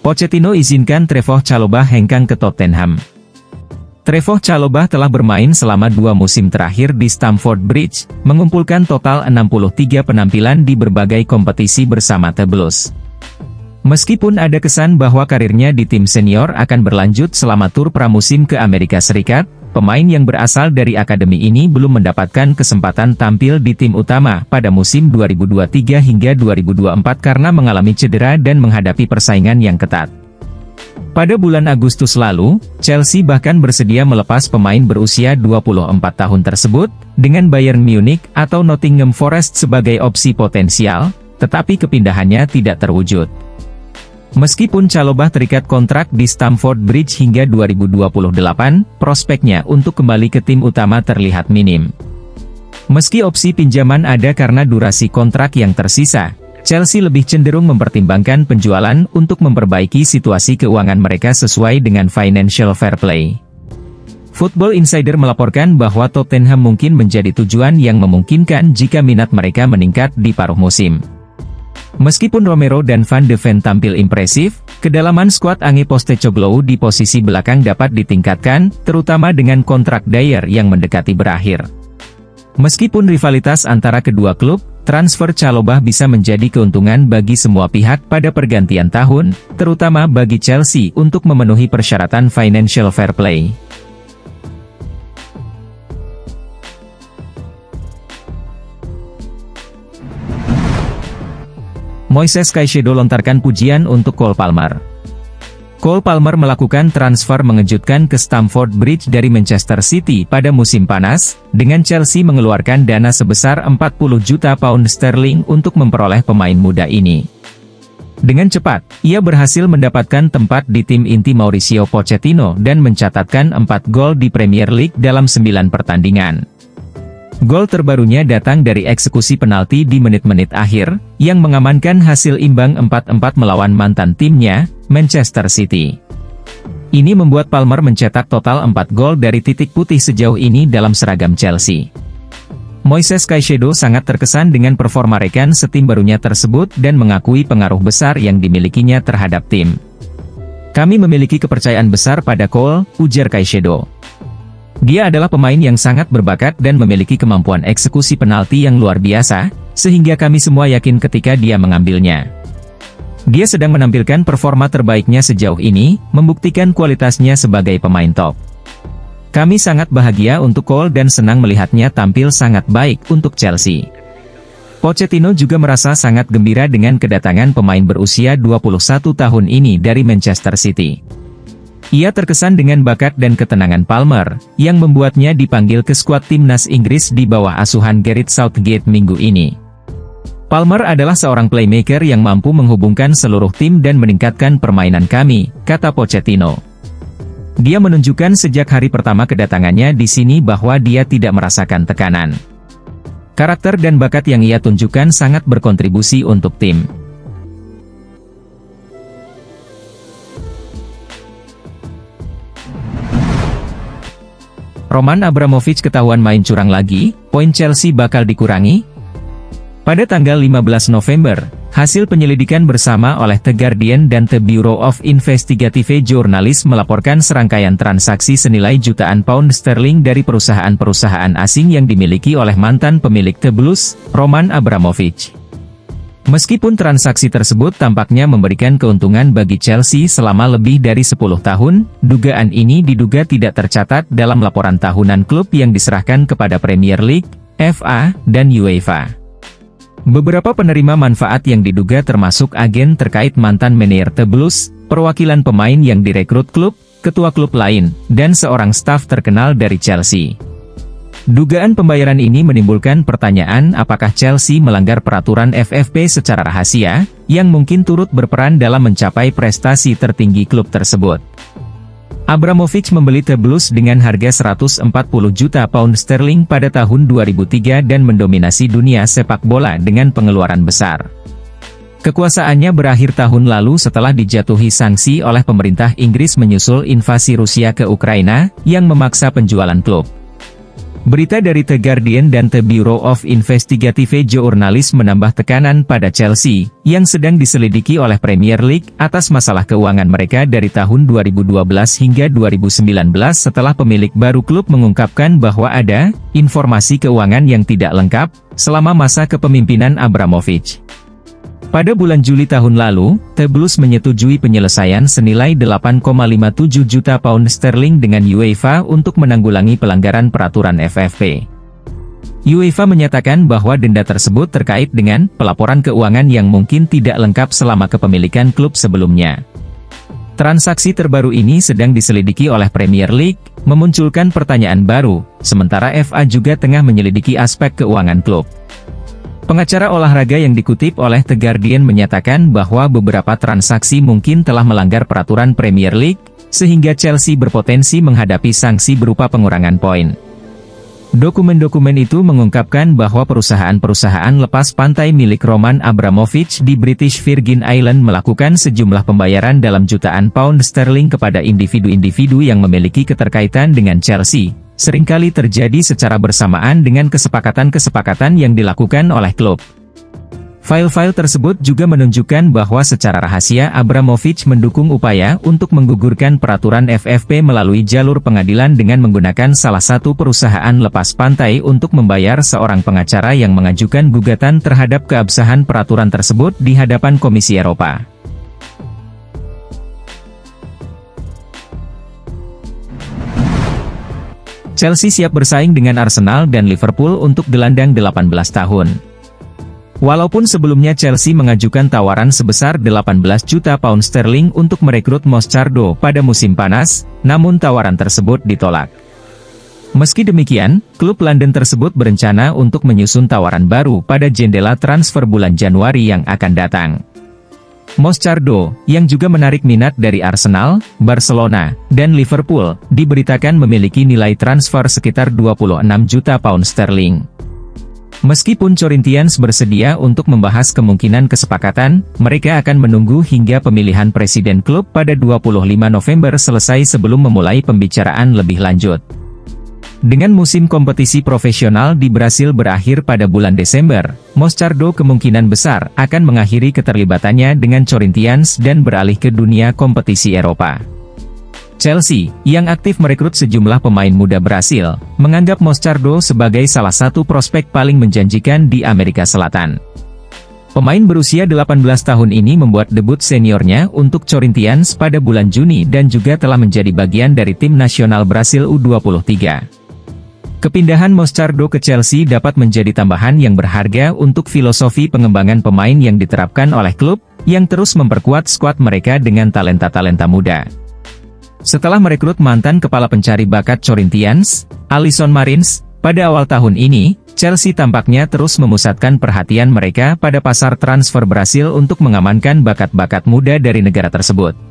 Pochettino izinkan Trevoh Chalobah hengkang ke Tottenham. Trevoh Chalobah telah bermain selama 2 musim terakhir di Stamford Bridge, mengumpulkan total 63 penampilan di berbagai kompetisi bersama The Blues. Meskipun ada kesan bahwa karirnya di tim senior akan berlanjut selama tur pramusim ke Amerika Serikat, pemain yang berasal dari akademi ini belum mendapatkan kesempatan tampil di tim utama pada musim 2023 hingga 2024 karena mengalami cedera dan menghadapi persaingan yang ketat. Pada bulan Agustus lalu, Chelsea bahkan bersedia melepas pemain berusia 24 tahun tersebut, dengan Bayern Munich atau Nottingham Forest sebagai opsi potensial, tetapi kepindahannya tidak terwujud. Meskipun Chalobah terikat kontrak di Stamford Bridge hingga 2028, prospeknya untuk kembali ke tim utama terlihat minim. Meski opsi pinjaman ada karena durasi kontrak yang tersisa, Chelsea lebih cenderung mempertimbangkan penjualan untuk memperbaiki situasi keuangan mereka sesuai dengan financial fair play. Football Insider melaporkan bahwa Tottenham mungkin menjadi tujuan yang memungkinkan jika minat mereka meningkat di paruh musim. Meskipun Romero dan Van de Ven tampil impresif, kedalaman skuad Ange Postecoglou di posisi belakang dapat ditingkatkan, terutama dengan kontrak Dyer yang mendekati berakhir. Meskipun rivalitas antara kedua klub, transfer Chalobah bisa menjadi keuntungan bagi semua pihak pada pergantian tahun, terutama bagi Chelsea untuk memenuhi persyaratan financial fair play. Moises Caicedo lontarkan pujian untuk Cole Palmer. Cole Palmer melakukan transfer mengejutkan ke Stamford Bridge dari Manchester City pada musim panas, dengan Chelsea mengeluarkan dana sebesar 40 juta pound sterling untuk memperoleh pemain muda ini. Dengan cepat, ia berhasil mendapatkan tempat di tim inti Mauricio Pochettino dan mencatatkan 4 gol di Premier League dalam 9 pertandingan. Gol terbarunya datang dari eksekusi penalti di menit-menit akhir, yang mengamankan hasil imbang 4-4 melawan mantan timnya, Manchester City. Ini membuat Palmer mencetak total 4 gol dari titik putih sejauh ini dalam seragam Chelsea. Moises Caicedo sangat terkesan dengan performa rekan setim barunya tersebut dan mengakui pengaruh besar yang dimilikinya terhadap tim. "Kami memiliki kepercayaan besar pada Cole," ujar Caicedo. "Dia adalah pemain yang sangat berbakat dan memiliki kemampuan eksekusi penalti yang luar biasa, sehingga kami semua yakin ketika dia mengambilnya. Dia sedang menampilkan performa terbaiknya sejauh ini, membuktikan kualitasnya sebagai pemain top. Kami sangat bahagia untuk Cole dan senang melihatnya tampil sangat baik untuk Chelsea." Pochettino juga merasa sangat gembira dengan kedatangan pemain berusia 21 tahun ini dari Manchester City. Ia terkesan dengan bakat dan ketenangan Palmer, yang membuatnya dipanggil ke skuad timnas Inggris di bawah asuhan Gareth Southgate minggu ini. "Palmer adalah seorang playmaker yang mampu menghubungkan seluruh tim dan meningkatkan permainan kami," kata Pochettino. Dia menunjukkan sejak hari pertama kedatangannya di sini bahwa dia tidak merasakan tekanan. Karakter dan bakat yang ia tunjukkan sangat berkontribusi untuk tim. Roman Abramovich ketahuan main curang lagi, poin Chelsea bakal dikurangi? Pada tanggal 15 November, hasil penyelidikan bersama oleh The Guardian dan The Bureau of Investigative Journalism melaporkan serangkaian transaksi senilai jutaan pound sterling dari perusahaan-perusahaan asing yang dimiliki oleh mantan pemilik The Blues, Roman Abramovich. Meskipun transaksi tersebut tampaknya memberikan keuntungan bagi Chelsea selama lebih dari 10 tahun, dugaan ini diduga tidak tercatat dalam laporan tahunan klub yang diserahkan kepada Premier League, FA, dan UEFA. Beberapa penerima manfaat yang diduga termasuk agen terkait mantan manajer The Blues, perwakilan pemain yang direkrut klub, ketua klub lain, dan seorang staf terkenal dari Chelsea. Dugaan pembayaran ini menimbulkan pertanyaan apakah Chelsea melanggar peraturan FFP secara rahasia, yang mungkin turut berperan dalam mencapai prestasi tertinggi klub tersebut. Abramovich membeli The Blues dengan harga 140 juta pound sterling pada tahun 2003 dan mendominasi dunia sepak bola dengan pengeluaran besar. Kekuasaannya berakhir tahun lalu setelah dijatuhi sanksi oleh pemerintah Inggris menyusul invasi Rusia ke Ukraina, yang memaksa penjualan klub. Berita dari The Guardian dan The Bureau of Investigative Journalism menambah tekanan pada Chelsea, yang sedang diselidiki oleh Premier League atas masalah keuangan mereka dari tahun 2012 hingga 2019 setelah pemilik baru klub mengungkapkan bahwa ada informasi keuangan yang tidak lengkap selama masa kepemimpinan Abramovich. Pada bulan Juli tahun lalu, The Blues menyetujui penyelesaian senilai 8,57 juta pound sterling dengan UEFA untuk menanggulangi pelanggaran peraturan FFP. UEFA menyatakan bahwa denda tersebut terkait dengan pelaporan keuangan yang mungkin tidak lengkap selama kepemilikan klub sebelumnya. Transaksi terbaru ini sedang diselidiki oleh Premier League, memunculkan pertanyaan baru, sementara FA juga tengah menyelidiki aspek keuangan klub. Pengacara olahraga yang dikutip oleh The Guardian menyatakan bahwa beberapa transaksi mungkin telah melanggar peraturan Premier League, sehingga Chelsea berpotensi menghadapi sanksi berupa pengurangan poin. Dokumen-dokumen itu mengungkapkan bahwa perusahaan-perusahaan lepas pantai milik Roman Abramovich di British Virgin Islands melakukan sejumlah pembayaran dalam jutaan pound sterling kepada individu-individu yang memiliki keterkaitan dengan Chelsea, seringkali terjadi secara bersamaan dengan kesepakatan-kesepakatan yang dilakukan oleh klub. File-file tersebut juga menunjukkan bahwa secara rahasia Abramovich mendukung upaya untuk menggugurkan peraturan FFP melalui jalur pengadilan dengan menggunakan salah satu perusahaan lepas pantai untuk membayar seorang pengacara yang mengajukan gugatan terhadap keabsahan peraturan tersebut di hadapan Komisi Eropa. Chelsea siap bersaing dengan Arsenal dan Liverpool untuk gelandang 18 tahun. Walaupun sebelumnya Chelsea mengajukan tawaran sebesar 18 juta pound sterling untuk merekrut Moscardo pada musim panas, namun tawaran tersebut ditolak. Meski demikian, klub London tersebut berencana untuk menyusun tawaran baru pada jendela transfer bulan Januari yang akan datang. Moscardo, yang juga menarik minat dari Arsenal, Barcelona, dan Liverpool, diberitakan memiliki nilai transfer sekitar 26 juta pound sterling. Meskipun Corinthians bersedia untuk membahas kemungkinan kesepakatan, mereka akan menunggu hingga pemilihan presiden klub pada 25 November selesai sebelum memulai pembicaraan lebih lanjut. Dengan musim kompetisi profesional di Brasil berakhir pada bulan Desember, Moscardo kemungkinan besar akan mengakhiri keterlibatannya dengan Corinthians dan beralih ke dunia kompetisi Eropa. Chelsea, yang aktif merekrut sejumlah pemain muda Brasil, menganggap Moscardo sebagai salah satu prospek paling menjanjikan di Amerika Selatan. Pemain berusia 18 tahun ini membuat debut seniornya untuk Corinthians pada bulan Juni dan juga telah menjadi bagian dari tim nasional Brasil U23. Kepindahan Moscardo ke Chelsea dapat menjadi tambahan yang berharga untuk filosofi pengembangan pemain yang diterapkan oleh klub, yang terus memperkuat skuad mereka dengan talenta-talenta muda. Setelah merekrut mantan kepala pencari bakat Corinthians, Alison Marins, pada awal tahun ini, Chelsea tampaknya terus memusatkan perhatian mereka pada pasar transfer Brasil untuk mengamankan bakat-bakat muda dari negara tersebut.